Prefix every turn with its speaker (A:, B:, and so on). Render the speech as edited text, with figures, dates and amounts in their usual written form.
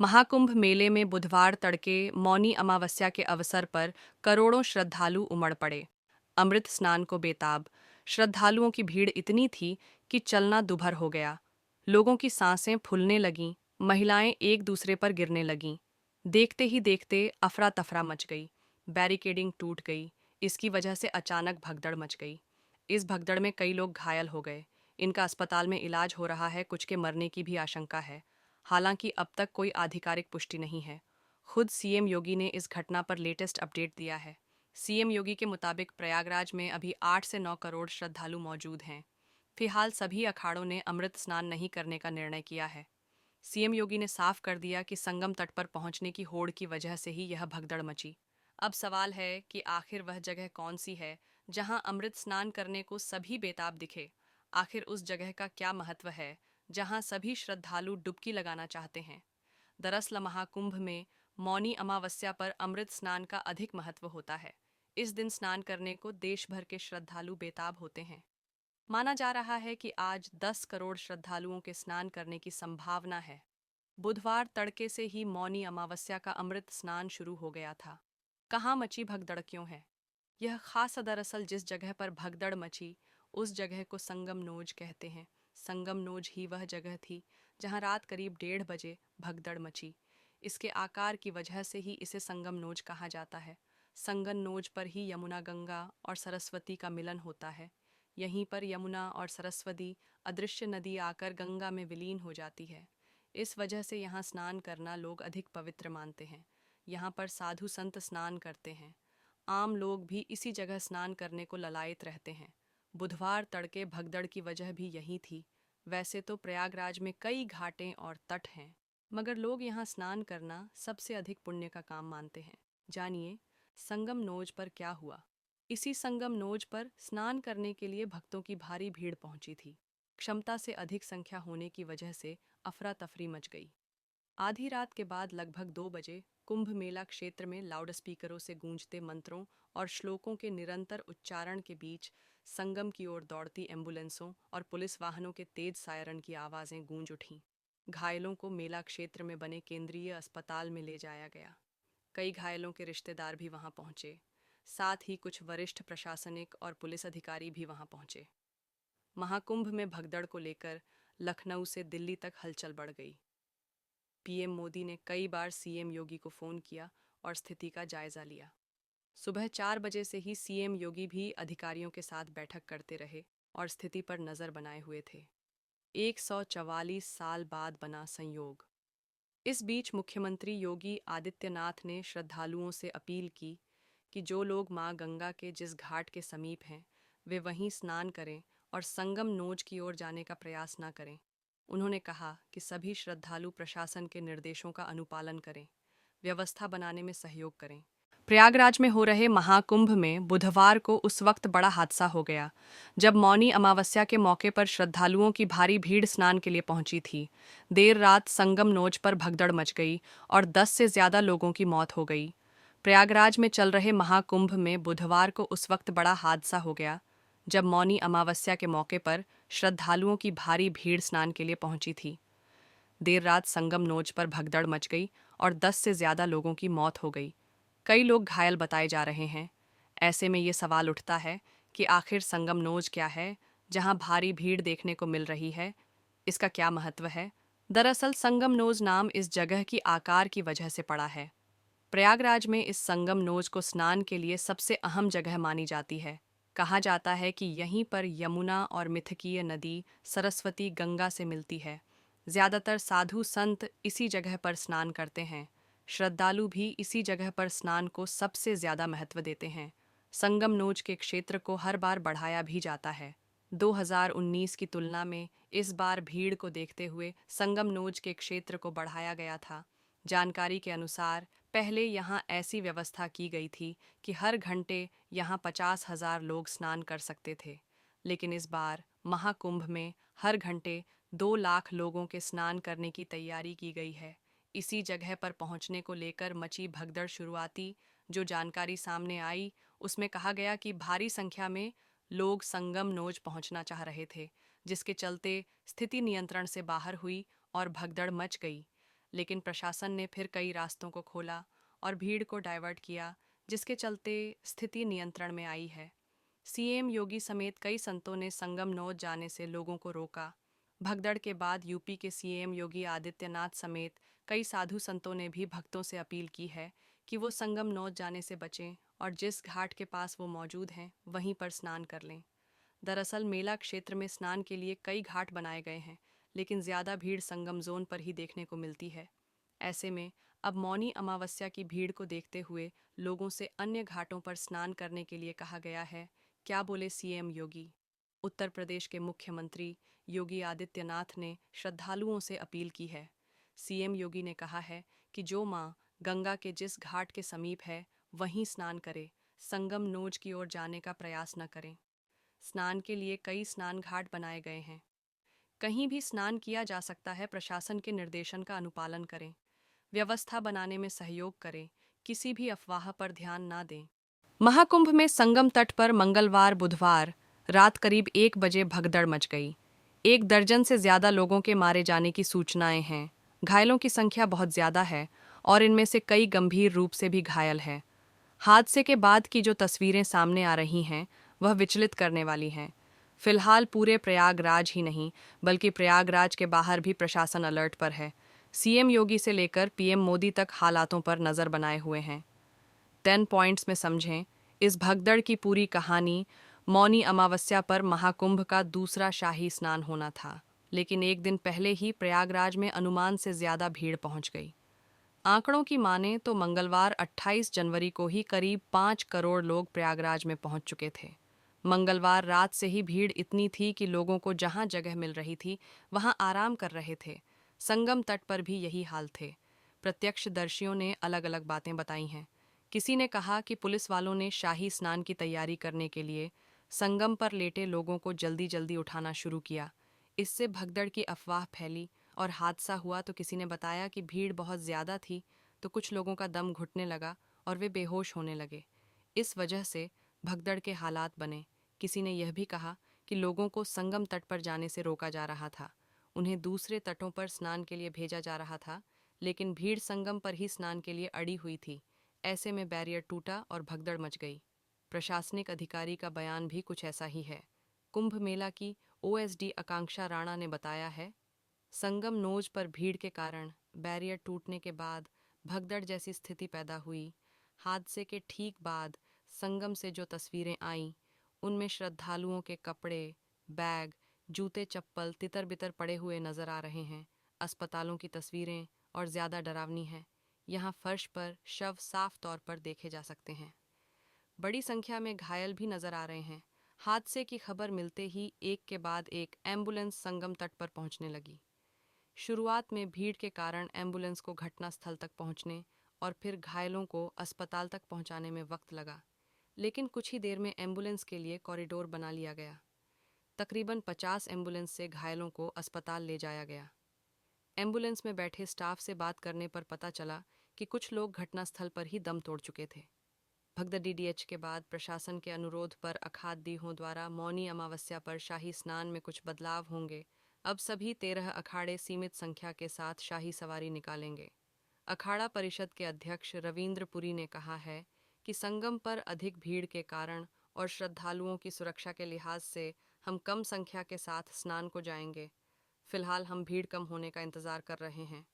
A: महाकुंभ मेले में बुधवार तड़के मौनी अमावस्या के अवसर पर करोड़ों श्रद्धालु उमड़ पड़े। अमृत स्नान को बेताब श्रद्धालुओं की भीड़ इतनी थी कि चलना दुभर हो गया। लोगों की सांसें फूलने लगीं, महिलाएं एक दूसरे पर गिरने लगीं। देखते ही देखते अफरा तफरा मच गई, बैरिकेडिंग टूट गई। इसकी वजह से अचानक भगदड़ मच गई। इस भगदड़ में कई लोग घायल हो गए। इनका अस्पताल में इलाज हो रहा है, कुछ के मरने की भी आशंका है। हालांकि अब तक कोई आधिकारिक पुष्टि नहीं है। खुद सीएम योगी ने इस घटना पर लेटेस्ट अपडेट दिया है। सीएम योगी के मुताबिक प्रयागराज में अभी 8 से 9 करोड़ श्रद्धालु मौजूद हैं। फिलहाल सभी अखाड़ों ने अमृत स्नान नहीं करने का निर्णय किया है। सीएम योगी ने साफ कर दिया कि संगम तट पर पहुंचने की होड़ की वजह से ही यह भगदड़ मची। अब सवाल है कि आखिर वह जगह कौन सी है जहां अमृत स्नान करने को सभी बेताब दिखे। आखिर उस जगह का क्या महत्व है जहां सभी श्रद्धालु डुबकी लगाना चाहते हैं। दरअसल महाकुंभ में मौनी अमावस्या पर अमृत स्नान का अधिक महत्व होता है। इस दिन स्नान करने को देश भर के श्रद्धालु बेताब होते हैं। माना जा रहा है कि आज 10 करोड़ श्रद्धालुओं के स्नान करने की संभावना है। बुधवार तड़के से ही मौनी अमावस्या का अमृत स्नान शुरू हो गया था। कहाँ मची भगदड़ क्यों है? यह खास दरअसल जिस जगह पर भगदड़ मची उस जगह को संगम नोज कहते हैं। संगम नोज ही वह जगह थी जहां रात करीब 1:30 बजे भगदड़ मची। इसके आकार की वजह से ही इसे संगम नोज कहा जाता है। संगम नोज पर ही यमुना, गंगा और सरस्वती का मिलन होता है। यहीं पर यमुना और सरस्वती अदृश्य नदी आकर गंगा में विलीन हो जाती है। इस वजह से यहाँ स्नान करना लोग अधिक पवित्र मानते हैं। यहाँ पर साधु संत स्नान करते हैं। आम लोग भी इसी जगह स्नान करने को ललायत रहते हैं। बुधवार तड़के भगदड़ की वजह भी यही थी। वैसे तो प्रयागराज में कई घाटें और तट हैं, मगर लोग यहाँ स्नान करना सबसे अधिक पुण्य का काम मानते हैं। जानिए संगम नोज पर क्या हुआ। इसी संगम नोज पर स्नान करने के लिए भक्तों की भारी भीड़ पहुंची थी। क्षमता से अधिक संख्या होने की वजह से अफरा तफरी मच गई। आधी रात के बाद लगभग 2 बजे कुंभ मेला क्षेत्र में लाउडस्पीकरों से गूंजते मंत्रों और श्लोकों के निरंतर उच्चारण के बीच संगम की ओर दौड़ती एम्बुलेंसों और पुलिस वाहनों के तेज सायरन की आवाजें गूंज उठीं। घायलों को मेला क्षेत्र में बने केंद्रीय अस्पताल में ले जाया गया। कई घायलों के रिश्तेदार भी वहां पहुंचे। साथ ही कुछ वरिष्ठ प्रशासनिक और पुलिस अधिकारी भी वहां पहुंचे। महाकुंभ में भगदड़ को लेकर लखनऊ से दिल्ली तक हलचल बढ़ गई। पीएम मोदी ने कई बार सीएम योगी को फोन किया और स्थिति का जायजा लिया। सुबह 4 बजे से ही सीएम योगी भी अधिकारियों के साथ बैठक करते रहे और स्थिति पर नजर बनाए हुए थे। 144 साल बाद बना संयोग। इस बीच मुख्यमंत्री योगी आदित्यनाथ ने श्रद्धालुओं से अपील की कि जो लोग मां गंगा के जिस घाट के समीप हैं वे वहीं स्नान करें और संगम नोज की ओर जाने का प्रयास न करें। उन्होंने कहा कि सभी श्रद्धालु प्रशासन के निर्देशों का अनुपालन करें, व्यवस्था बनाने में सहयोग करें। प्रयागराज में हो रहे महाकुंभ में बुधवार को उस वक्त बड़ा हादसा हो गया जब मौनी अमावस्या के मौके पर श्रद्धालुओं की भारी भीड़ स्नान के लिए पहुंची थी। देर रात संगम नोज पर भगदड़ मच गई और 10 से ज्यादा लोगों की मौत हो गई। प्रयागराज में चल रहे महाकुंभ में बुधवार को उस वक्त बड़ा हादसा हो गया जब मौनी अमावस्या के मौके पर श्रद्धालुओं की भारी भीड़ स्नान के लिए पहुंची थी। देर रात संगम नोज पर भगदड़ मच गई और 10 से ज्यादा लोगों की मौत हो गई। कई लोग घायल बताए जा रहे हैं। ऐसे में ये सवाल उठता है कि आखिर संगम नोज क्या है जहां भारी भीड़ देखने को मिल रही है? इसका क्या महत्व है? दरअसल संगम नोज नाम इस जगह की आकार की वजह से पड़ा है। प्रयागराज में इस संगम नोज को स्नान के लिए सबसे अहम जगह मानी जाती है। कहा जाता है कि यहीं पर यमुना और मिथकीय नदी सरस्वती गंगा से मिलती है। ज्यादातर साधु संत इसी जगह पर स्नान करते हैं। श्रद्धालु भी इसी जगह पर स्नान को सबसे ज्यादा महत्व देते हैं। संगम नोज के क्षेत्र को हर बार बढ़ाया भी जाता है। 2019 की तुलना में इस बार भीड़ को देखते हुए संगम नोज के क्षेत्र को बढ़ाया गया था। जानकारी के अनुसार पहले यहां ऐसी व्यवस्था की गई थी कि हर घंटे यहां 50,000 लोग स्नान कर सकते थे, लेकिन इस बार महाकुंभ में हर घंटे 2 लाख लोगों के स्नान करने की तैयारी की गई है। इसी जगह पर पहुंचने को लेकर मची भगदड़ शुरुआती जो जानकारी सामने आई उसमें कहा गया कि भारी संख्या में लोग संगम नोज पहुंचना चाह रहे थे, जिसके चलते स्थिति नियंत्रण से बाहर हुई और भगदड़ मच गई। लेकिन प्रशासन ने फिर कई रास्तों को खोला और भीड़ को डाइवर्ट किया, जिसके चलते स्थिति नियंत्रण में आई है। सीएम योगी समेत कई संतों ने संगम नोच जाने से लोगों को रोका। भगदड़ के बाद यूपी के सीएम योगी आदित्यनाथ समेत कई साधु संतों ने भी भक्तों से अपील की है कि वो संगम नोच जाने से बचें और जिस घाट के पास वो मौजूद हैं वहीं पर स्नान कर लें। दरअसल मेला क्षेत्र में स्नान के लिए कई घाट बनाए गए हैं, लेकिन ज़्यादा भीड़ संगम जोन पर ही देखने को मिलती है। ऐसे में अब मौनी अमावस्या की भीड़ को देखते हुए लोगों से अन्य घाटों पर स्नान करने के लिए कहा गया है। क्या बोले सीएम योगी? उत्तर प्रदेश के मुख्यमंत्री योगी आदित्यनाथ ने श्रद्धालुओं से अपील की है। सीएम योगी ने कहा है कि जो मां गंगा के जिस घाट के समीप है वहीं स्नान करे, संगम नोज की ओर जाने का प्रयास न करें। स्नान के लिए कई स्नान घाट बनाए गए हैं, कहीं भी स्नान किया जा सकता है। प्रशासन के निर्देशन का अनुपालन करें, व्यवस्था बनाने में सहयोग करें, किसी भी अफवाह पर ध्यान ना दें। महाकुंभ में संगम तट पर मंगलवार बुधवार रात करीब 1 बजे भगदड़ मच गई। 1 दर्जन से ज्यादा लोगों के मारे जाने की सूचनाएं हैं। घायलों की संख्या बहुत ज्यादा है और इनमें से कई गंभीर रूप से भी घायल हैं। हादसे के बाद की जो तस्वीरें सामने आ रही हैं वह विचलित करने वाली हैं। फिलहाल पूरे प्रयागराज ही नहीं बल्कि प्रयागराज के बाहर भी प्रशासन अलर्ट पर है। सीएम योगी से लेकर पीएम मोदी तक हालातों पर नजर बनाए हुए हैं। 10 पॉइंट्स में समझें इस भगदड़ की पूरी कहानी। मौनी अमावस्या पर महाकुंभ का दूसरा शाही स्नान होना था, लेकिन एक दिन पहले ही प्रयागराज में अनुमान से ज्यादा भीड़ पहुंच गई। आंकड़ों की माने तो मंगलवार 28 जनवरी को ही करीब 5 करोड़ लोग प्रयागराज में पहुंच चुके थे। मंगलवार रात से ही भीड़ इतनी थी कि लोगों को जहां जगह मिल रही थी वहां आराम कर रहे थे। संगम तट पर भी यही हाल थे। प्रत्यक्षदर्शियों ने अलग अलग बातें बताई हैं। किसी ने कहा कि पुलिस वालों ने शाही स्नान की तैयारी करने के लिए संगम पर लेटे लोगों को जल्दी जल्दी उठाना शुरू किया। इससे भगदड़ की अफवाह फैली और हादसा हुआ। तो किसी ने बताया कि भीड़ बहुत ज़्यादा थी तो कुछ लोगों का दम घुटने लगा और वे बेहोश होने लगे। इस वजह से भगदड़ के हालात बने। किसी ने यह भी कहा कि लोगों को संगम तट पर जाने से रोका जा रहा था, उन्हें दूसरे तटों पर स्नान के लिए भेजा जा रहा था, लेकिन भीड़ संगम पर ही स्नान के लिए अड़ी हुई थी। ऐसे में बैरियर टूटा और भगदड़ मच गई। प्रशासनिक अधिकारी का बयान भी कुछ ऐसा ही है। कुंभ मेला की ओएसडी आकांक्षा राणा ने बताया है, संगम नोज पर भीड़ के कारण बैरियर टूटने के बाद भगदड़ जैसी स्थिति पैदा हुई। हादसे के ठीक बाद संगम से जो तस्वीरें आईं उनमें श्रद्धालुओं के कपड़े, बैग, जूते चप्पल तितर बितर पड़े हुए नजर आ रहे हैं। अस्पतालों की तस्वीरें और ज़्यादा डरावनी हैं। यहाँ फर्श पर शव साफ तौर पर देखे जा सकते हैं। बड़ी संख्या में घायल भी नजर आ रहे हैं। हादसे की खबर मिलते ही एक के बाद एक एम्बुलेंस संगम तट पर पहुंचने लगी। शुरुआत में भीड़ के कारण एम्बुलेंस को घटनास्थल तक पहुंचने और फिर घायलों को अस्पताल तक पहुंचाने में वक्त लगा, लेकिन कुछ ही देर में एम्बुलेंस के लिए कॉरिडोर बना लिया गया। तकरीबन 50 एम्बुलेंस से घायलों को अस्पताल ले जाया गया। एम्बुलेंस में बैठे स्टाफ से बात करने पर पता चला कि कुछ लोग घटनास्थल पर ही दम तोड़ चुके थे। भगदड़ डीडीएच के बाद प्रशासन के अनुरोध पर अखाड़ीहों द्वारा मौनी अमावस्या पर शाही स्नान में कुछ बदलाव होंगे। अब सभी 13 अखाड़े सीमित संख्या के साथ शाही सवारी निकालेंगे। अखाड़ा परिषद के अध्यक्ष रविंद्र पुरी ने कहा है कि संगम पर अधिक भीड़ के कारण और श्रद्धालुओं की सुरक्षा के लिहाज से हम कम संख्या के साथ स्नान को जाएंगे। फिलहाल हम भीड़ कम होने का इंतजार कर रहे हैं।